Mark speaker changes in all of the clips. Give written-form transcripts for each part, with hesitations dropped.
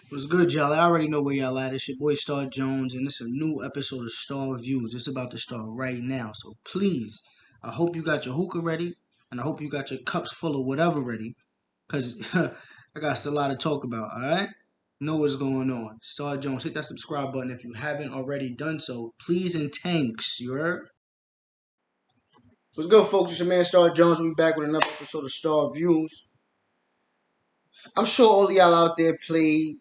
Speaker 1: What's good, y'all? I already know where y'all at. It's your boy Star Jones, and it's a new episode of Star Views. It's about to start right now. So please, I hope you got your hookah ready, and I hope you got your cups full of whatever ready, because I got a lot to talk about, alright? Know what's going on. Star Jones, hit that subscribe button if you haven't already done so. Please and thanks, you heard? What's good, folks? It's your man Star Jones. We back with another episode of Star Views. I'm sure all y'all out there played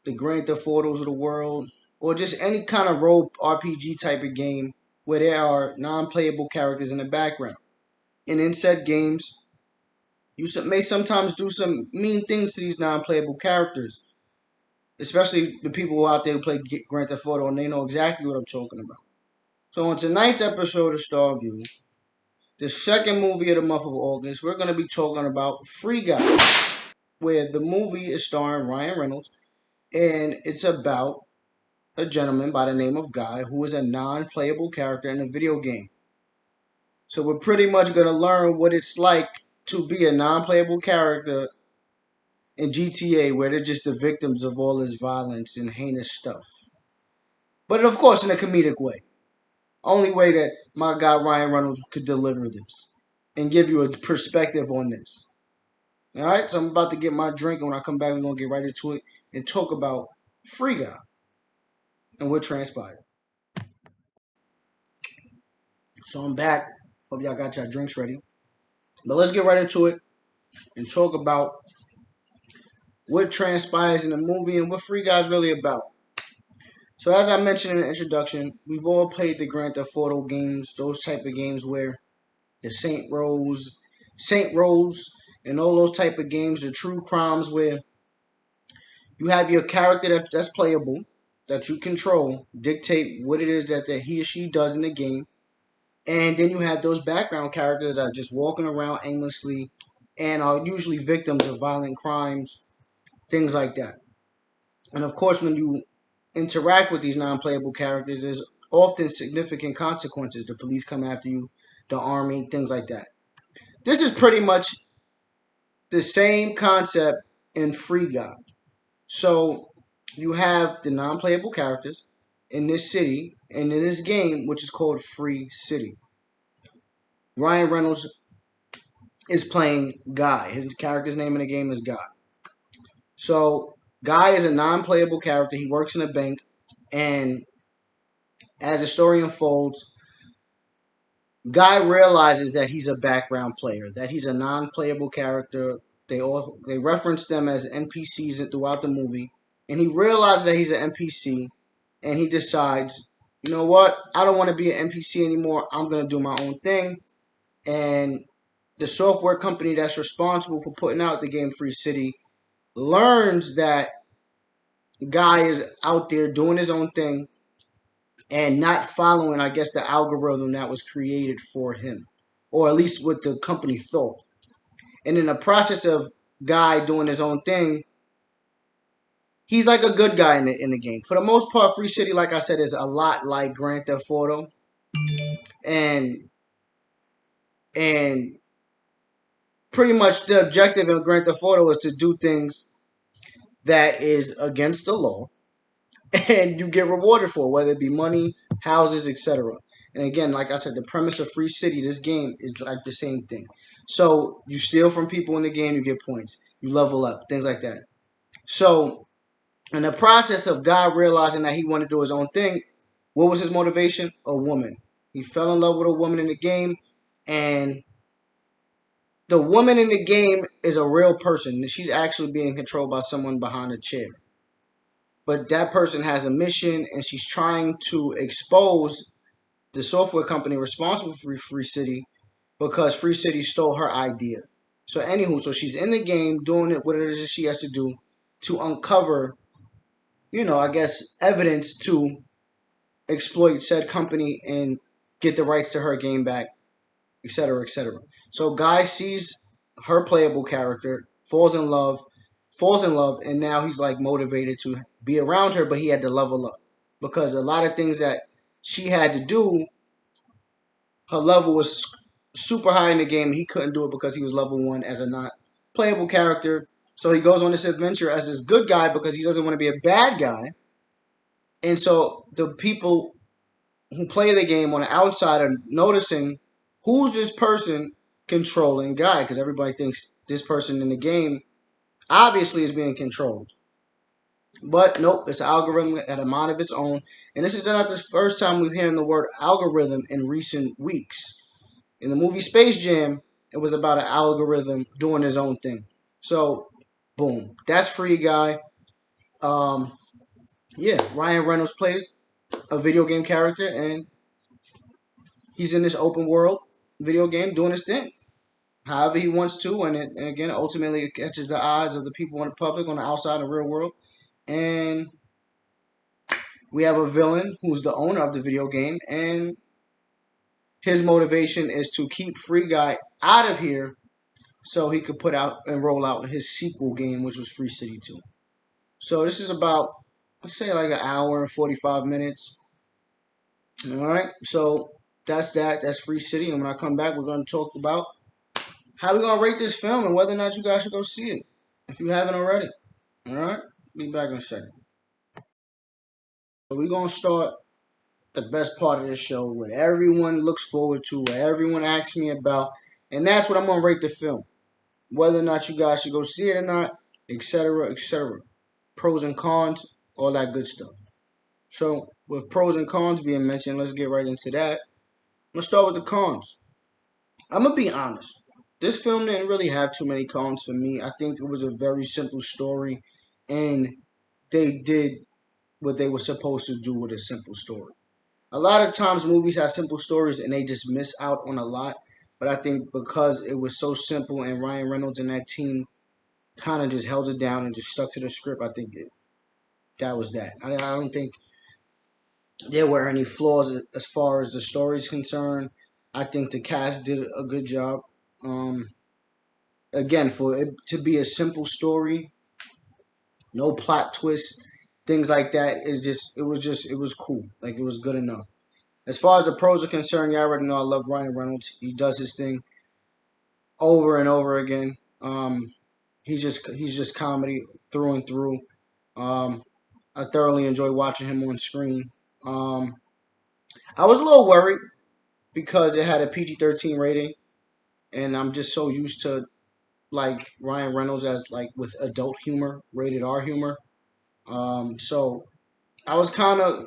Speaker 1: the Grand Theft Autos of the world, or just any kind of role RPG type of game where there are non-playable characters in the background. And in said games, you may sometimes do some mean things to these non-playable characters, especially the people out there who play Grand Theft Auto, and they know exactly what I'm talking about. So on tonight's episode of Star View, the second movie of the month of August, we're going to be talking about Free Guy, where the movie is starring Ryan Reynolds, and it's about a gentleman by the name of Guy who is a non-playable character in a video game. So we're pretty much going to learn what it's like to be a non-playable character in GTA, where they're just the victims of all this violence and heinous stuff. But of course in a comedic way. Only way that my guy Ryan Reynolds could deliver this and give you a perspective on this. Alright, so I'm about to get my drink, and when I come back we're going to get right into it and talk about Free Guy and what transpired. So I'm back. Hope y'all got your drinks ready. But let's get right into it and talk about what transpires in the movie and what Free Guy's really about. So as I mentioned in the introduction, we've all played the Grand Theft Auto games, those type of games where the Saint Rose, and all those type of games, the true crimes where you have your character that's playable, that you control, dictate what it is that he or she does in the game. And then you have those background characters that are just walking around aimlessly and are usually victims of violent crimes, things like that. And of course, when you interact with these non-playable characters, there's often significant consequences. The police come after you, the army, things like that. This is pretty much the same concept in Free Guy. So you have the non-playable characters in this city and in this game, which is called Free City. Ryan Reynolds is playing Guy. His character's name in the game is Guy. So Guy is a non-playable character. He works in a bank, and as the story unfolds, Guy realizes that he's a background player, that he's a non-playable character. They reference them as NPCs throughout the movie, and he realizes that he's an NPC, and he decides, you know what? I don't want to be an NPC anymore. I'm gonna do my own thing, and the software company that's responsible for putting out the game Free City learns that Guy is out there doing his own thing and not following, I guess, the algorithm that was created for him, or at least what the company thought. And in the process of Guy doing his own thing, he's like a good guy in the game. For the most part, Free City, like I said, is a lot like Grand Theft Auto, and and pretty much the objective in Grand Theft Auto is to do things that is against the law, and you get rewarded for it, whether it be money, houses, etc. And again, like I said, the premise of Free City, this game, is like the same thing. So you steal from people in the game, you get points. You level up, things like that. So in the process of Guy realizing that he wanted to do his own thing, what was his motivation? A woman. He fell in love with a woman in the game, and the woman in the game is a real person. She's actually being controlled by someone behind a chair. But that person has a mission, and she's trying to expose the software company responsible for Free City because Free City stole her idea. So anywho, so she's in the game doing it, what it is she has to do to uncover, I guess, evidence to exploit said company and get the rights to her game back, etc., etc. So Guy sees her playable character, falls in love, and now he's like motivated to be around her, but he had to level up because a lot of things that she had to do, her level was super high in the game. He couldn't do it because he was level 1 as a not playable character. So he goes on this adventure as this good guy because he doesn't want to be a bad guy. And so the people who play the game on the outside are noticing who's this person controlling Guy, because everybody thinks this person in the game obviously is being controlled. But nope, it's an algorithm at a mind of its own. And this is not the first time we've heard the word algorithm in recent weeks. In the movie Space Jam, it was about an algorithm doing his own thing. So, boom, that's Free Guy. Um, yeah, Ryan Reynolds plays a video game character, and he's in this open world video game doing his thing however he wants to, and again, ultimately, it catches the eyes of the people in the public on the outside of the real world. And we have a villain who's the owner of the video game, and his motivation is to keep Free Guy out of here so he could put out and roll out his sequel game, which was Free City 2. So this is about, let's say, like an hour and 45 minutes. All right, so that's that. That's Free City. And when I come back, we're going to talk about how we going to rate this film and whether or not you guys should go see it if you haven't already. All right, be back in a second. So we're going to start the best part of this show, what everyone looks forward to, what everyone asks me about, and that's what I'm going to rate the film. Whether or not you guys should go see it or not, etc., etc. Pros and cons, all that good stuff. So, with pros and cons being mentioned, let's get right into that. Let's start with the cons. I'm going to be honest. This film didn't really have too many cons for me. I think it was a very simple story, and they did what they were supposed to do with a simple story. A lot of times movies have simple stories and they just miss out on a lot. But I think because it was so simple and Ryan Reynolds and that team kind of just held it down and just stuck to the script, I think that was that. I don't think there were any flaws as far as the story is concerned. I think the cast did a good job. Um, Again, for it to be a simple story, no plot twists, things like that, it was cool. Like it was good enough. As far as the pros are concerned, you already know I love Ryan Reynolds. He does his thing over and over again. He's just comedy through and through. Um, I thoroughly enjoy watching him on screen. Um, I was a little worried because it had a PG-13 rating, and I'm just so used to like Ryan Reynolds as like with adult humor, rated R humor. So I was kind of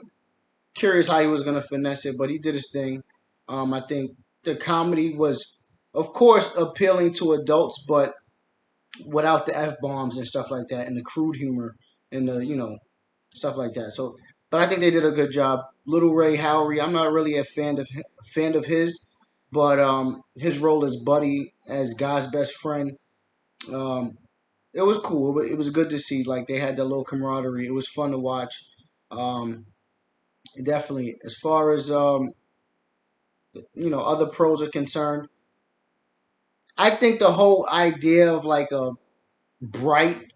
Speaker 1: curious how he was gonna finesse it, but he did his thing. I think the comedy was, of course, appealing to adults, but without the f bombs and stuff like that, and the crude humor and the stuff like that. So, but I think they did a good job. Little Ray Howery, I'm not really a fan of his, but his role as Buddy, as Guy's best friend, um, it was cool. It was good to see. Like they had that little camaraderie. It was fun to watch. Um, Definitely. As far as other pros are concerned, I think the whole idea of like a bright,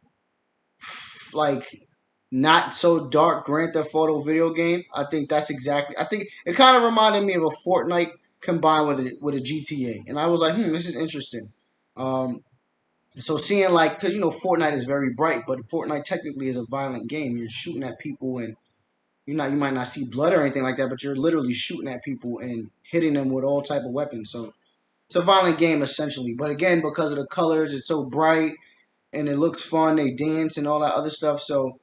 Speaker 1: like not so dark Grand Theft Auto video game, I think that's exactly. I think it kind of reminded me of a Fortnite combined with a GTA, and I was like, this is interesting. Um, so seeing like, because Fortnite is very bright, but Fortnite technically is a violent game. You're shooting at people and you might not see blood or anything like that, but you're literally shooting at people and hitting them with all type of weapons. So it's a violent game essentially. But again, because of the colors, it's so bright and it looks fun. They dance and all that other stuff. So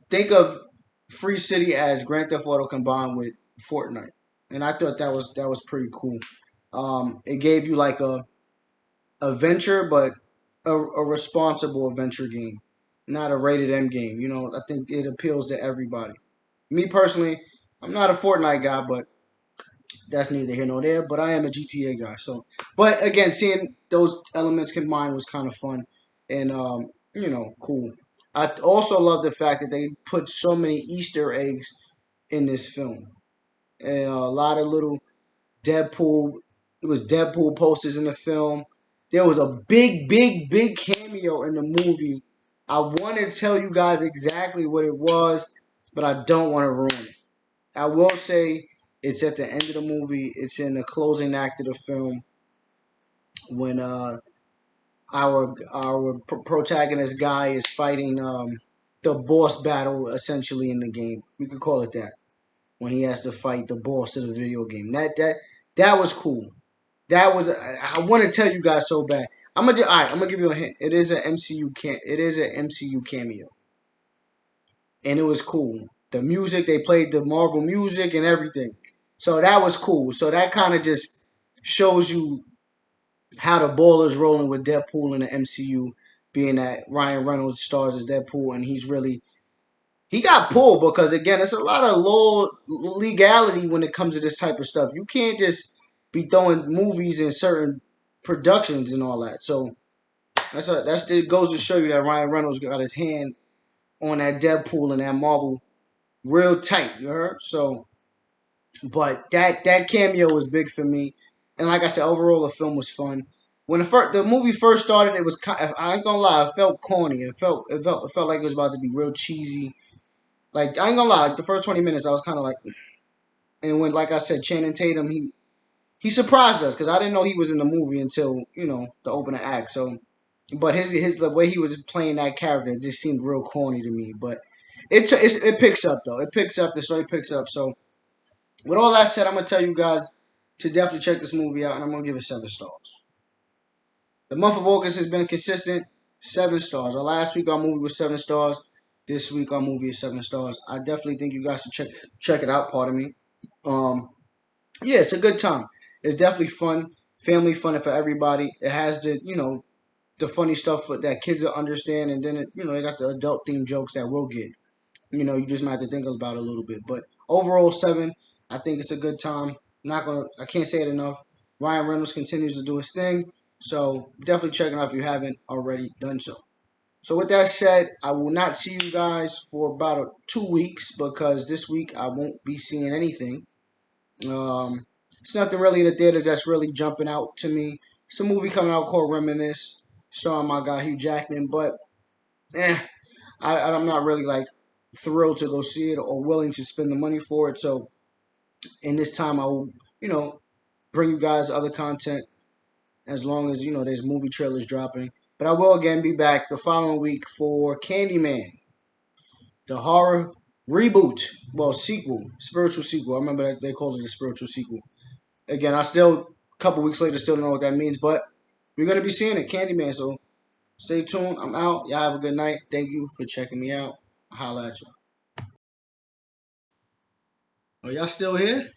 Speaker 1: think of Free City as Grand Theft Auto combined with Fortnite, and I thought that was pretty cool. It gave you like a adventure, but a responsible adventure game, not a rated M game. I think it appeals to everybody. Me personally, I'm not a Fortnite guy, but that's neither here nor there. But I am a GTA guy. So, but again, seeing those elements combined was kind of fun and cool. I also love the fact that they put so many Easter eggs in this film, and a lot of little Deadpool. It was Deadpool posters in the film. There was a big, big, big cameo in the movie. I want to tell you guys exactly what it was, but I don't want to ruin it. I will say it's at the end of the movie. It's in the closing act of the film when our protagonist guy is fighting the boss battle essentially in the game. We could call it that, when he has to fight the boss of the video game. That was cool. That was I want to tell you guys so bad. All right. I'm gonna give you a hint. It is an MCU It is an MCU cameo, and it was cool. The music, they played the Marvel music and everything, so that was cool. So that kind of just shows you how the ball is rolling with Deadpool in the MCU, being that Ryan Reynolds stars as Deadpool, and he got pulled because again, it's a lot of law legality when it comes to this type of stuff. You can't just be throwing movies in certain productions and all that. So it goes to show you that Ryan Reynolds got his hand on that Deadpool and that Marvel real tight. You heard? So, but that cameo was big for me, and like I said, overall the film was fun. When the movie first started, it was I ain't gonna lie, it felt corny. It felt like it was about to be real cheesy. Like I ain't gonna lie, like the first 20 minutes, I was kind of like, and when like I said, Channing Tatum, he surprised us because I didn't know he was in the movie until the opening act. So, but his the way he was playing that character just seemed real corny to me. But it picks up though. It picks up. The story picks up. So with all that said, I'm gonna tell you guys to definitely check this movie out, and I'm gonna give it 7 stars. The month of August has been consistent, 7 stars. Last week our movie was 7 stars. This week our movie is 7 stars. I definitely think you guys should check it out. Pardon me. Um, yeah, it's a good time. It's definitely fun, family fun for everybody. It has the funny stuff that kids will understand, and then they got the adult themed jokes that we'll get. You just might have to think about it a little bit. But overall, 7. I think it's a good time. I can't say it enough. Ryan Reynolds continues to do his thing. So definitely check it out if you haven't already done so. So with that said, I will not see you guys for about 2 weeks because this week I won't be seeing anything. It's nothing really in the theaters that's really jumping out to me. It's a movie coming out called Reminisce, starring my guy Hugh Jackman, but eh, I'm not really like thrilled to go see it or willing to spend the money for it. So in this time, I will, bring you guys other content as long as there's movie trailers dropping. But I will again be back the following week for Candyman, the horror reboot, well sequel, spiritual sequel. I remember that they called it a spiritual sequel. Again, I still a couple weeks later still don't know what that means, but we're gonna be seeing it, Candyman. So stay tuned. I'm out. Y'all have a good night. Thank you for checking me out. I'll holla at y'all. Oh, y'all still here?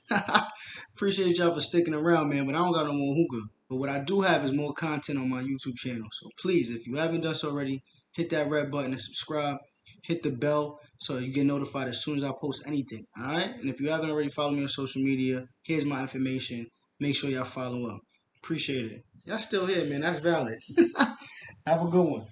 Speaker 1: Appreciate y'all for sticking around, man. But I don't got no more hookah. But what I do have is more content on my YouTube channel. So please, if you haven't done so already, hit that red button and subscribe. Hit the bell so you get notified as soon as I post anything. All right? And if you haven't already followed me on social media, here's my information. Make sure y'all follow up. Appreciate it. Y'all still here, man. That's valid. Have a good one.